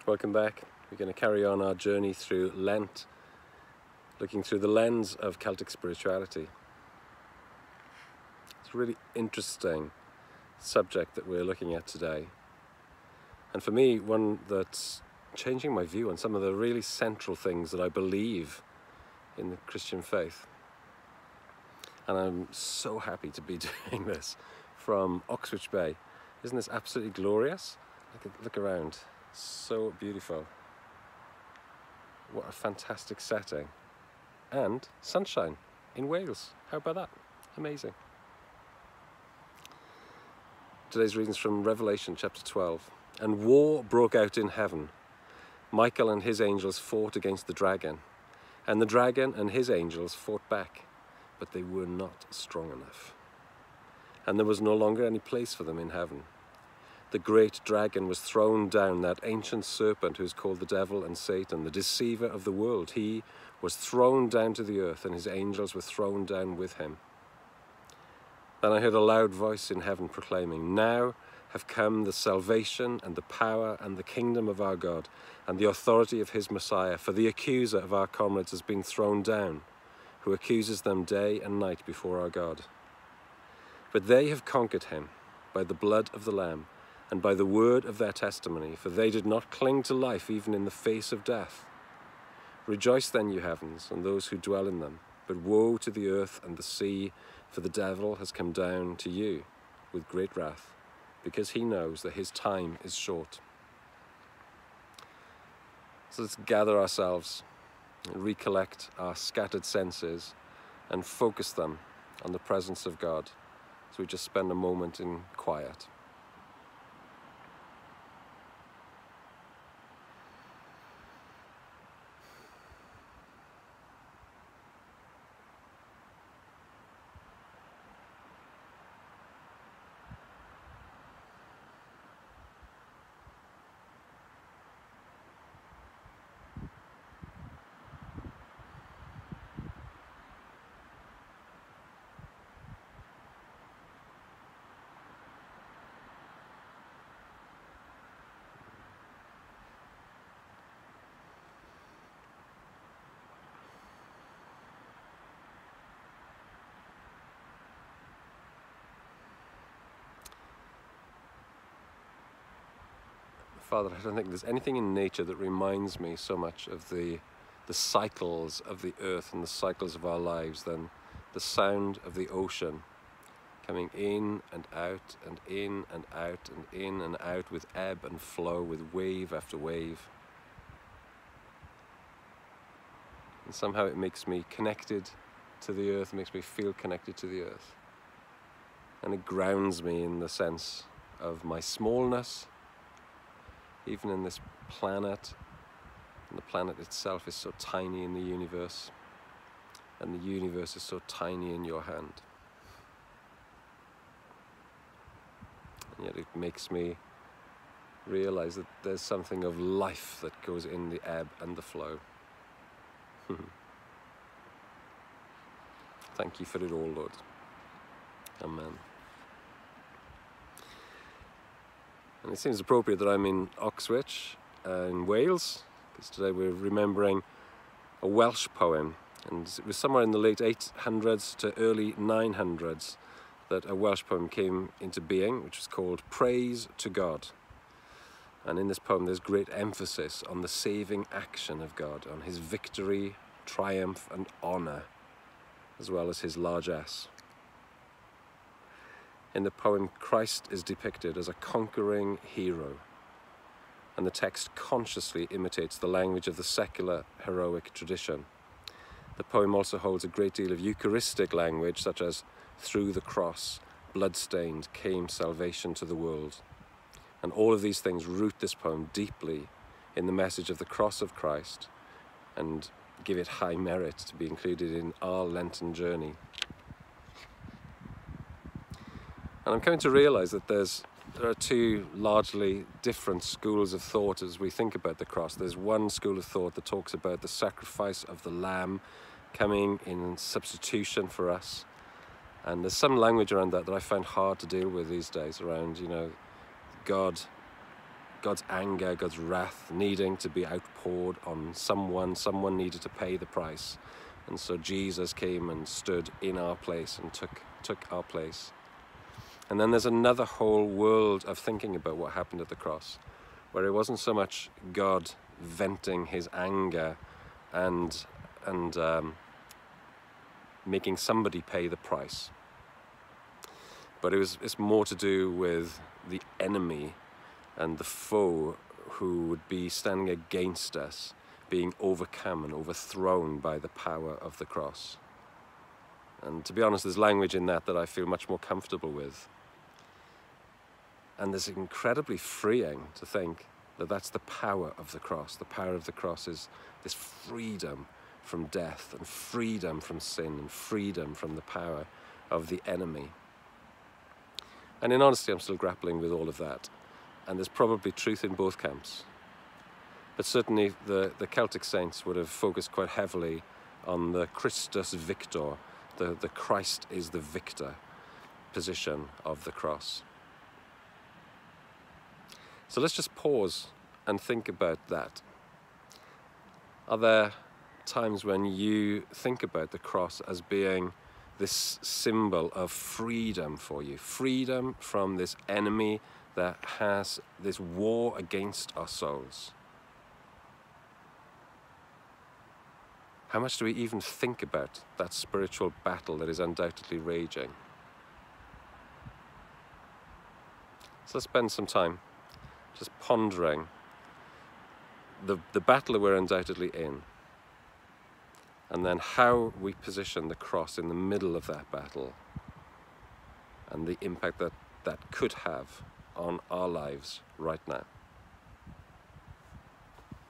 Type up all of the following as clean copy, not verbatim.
Welcome back. We're going to carry on our journey through Lent, looking through the lens of Celtic spirituality. It's a really interesting subject that we're looking at today. And for me, one that's changing my view on some of the really central things that I believe in the Christian faith. And I'm so happy to be doing this from Oxwich Bay. Isn't this absolutely glorious? Look around. So beautiful. What a fantastic setting. And sunshine in Wales. How about that? Amazing. Today's readings from Revelation chapter 12. And war broke out in heaven. Michael and his angels fought against the dragon. And the dragon and his angels fought back. But they were not strong enough. And there was no longer any place for them in heaven. The great dragon was thrown down, that ancient serpent who is called the devil and Satan, the deceiver of the world. He was thrown down to the earth, and his angels were thrown down with him. Then I heard a loud voice in heaven proclaiming, "Now have come the salvation and the power and the kingdom of our God, and the authority of his Messiah, for the accuser of our comrades has been thrown down, who accuses them day and night before our God. But they have conquered him by the blood of the Lamb, and by the word of their testimony, for they did not cling to life even in the face of death. Rejoice then, you heavens, and those who dwell in them. But woe to the earth and the sea, for the devil has come down to you with great wrath, because he knows that his time is short." So let's gather ourselves, recollect our scattered senses, and focus them on the presence of God. So we just spend a moment in quiet. Father, I don't think there's anything in nature that reminds me so much of the cycles of the earth and the cycles of our lives than the sound of the ocean coming in and out and in and out and in and out with ebb and flow, with wave after wave. And somehow it makes me connected to the earth, it makes me feel connected to the earth. And it grounds me in the sense of my smallness, even in this planet, and the planet itself is so tiny in the universe, and the universe is so tiny in your hand. And yet it makes me realize that there's something of life that goes in the ebb and the flow. Thank you for it all, Lord. Amen. And it seems appropriate that I'm in Oxwich, in Wales, because today we're remembering a Welsh poem. And it was somewhere in the late 800s to early 900s that a Welsh poem came into being, which was called Praise to God. And in this poem there's great emphasis on the saving action of God, on his victory, triumph and honour, as well as his largesse. In the poem, Christ is depicted as a conquering hero, and the text consciously imitates the language of the secular heroic tradition. The poem also holds a great deal of Eucharistic language, such as, "Through the cross, blood-stained, came salvation to the world." And all of these things root this poem deeply in the message of the cross of Christ and give it high merit to be included in our Lenten journey. And I'm coming to realize that there are two largely different schools of thought as we think about the cross. There's one school of thought that talks about the sacrifice of the Lamb coming in substitution for us. And there's some language around that I find hard to deal with these days, around, God God's anger, God's wrath needing to be outpoured on someone. Someone needed to pay the price. And so Jesus came and stood in our place and took our place. And then there's another whole world of thinking about what happened at the cross, where it wasn't so much God venting his anger and making somebody pay the price, but it's more to do with the enemy and the foe who would be standing against us being overcome and overthrown by the power of the cross. And to be honest, there's language in that I feel much more comfortable with. And it's incredibly freeing to think that that's the power of the cross. The power of the cross is this freedom from death and freedom from sin and freedom from the power of the enemy. And in honesty, I'm still grappling with all of that. And there's probably truth in both camps. But certainly the Celtic saints would have focused quite heavily on the Christus Victor, the Christ is the victor position of the cross. So let's just pause and think about that. Are there times when you think about the cross as being this symbol of freedom for you? Freedom from this enemy that has this war against our souls. How much do we even think about that spiritual battle that is undoubtedly raging? So let's spend some time just pondering the battle that we're undoubtedly in, and then how we position the cross in the middle of that battle, and the impact that could have on our lives right now.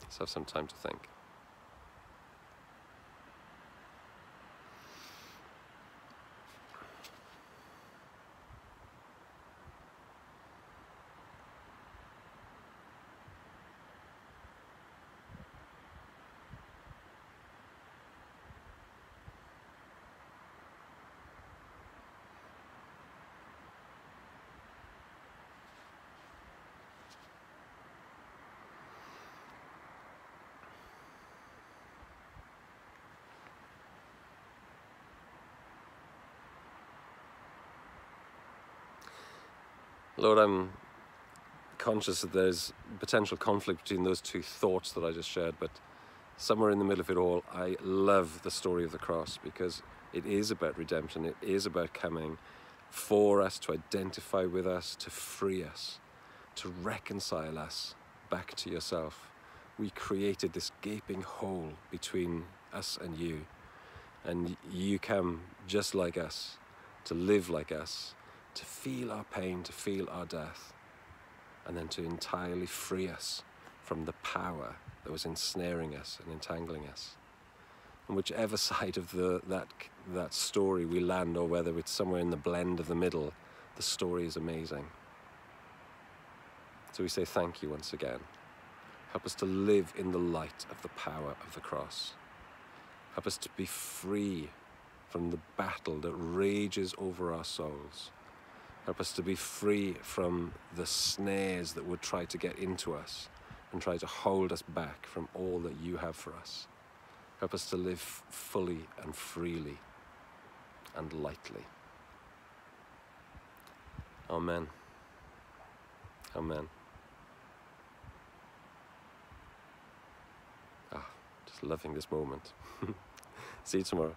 Let's have some time to think. Lord, I'm conscious that there's potential conflict between those two thoughts that I just shared, but somewhere in the middle of it all, I love the story of the cross, because it is about redemption. It is about coming for us, to identify with us, to free us, to reconcile us back to yourself. We created this gaping hole between us and you come just like us, to live like us, to feel our pain, to feel our death, and then to entirely free us from the power that was ensnaring us and entangling us. And whichever side of that story we land, or whether it's somewhere in the blend of the middle, the story is amazing. So we say thank you once again. Help us to live in the light of the power of the cross. Help us to be free from the battle that rages over our souls. Help us to be free from the snares that would try to get into us and try to hold us back from all that you have for us. Help us to live fully and freely and lightly. Amen. Amen. Just loving this moment. See you tomorrow.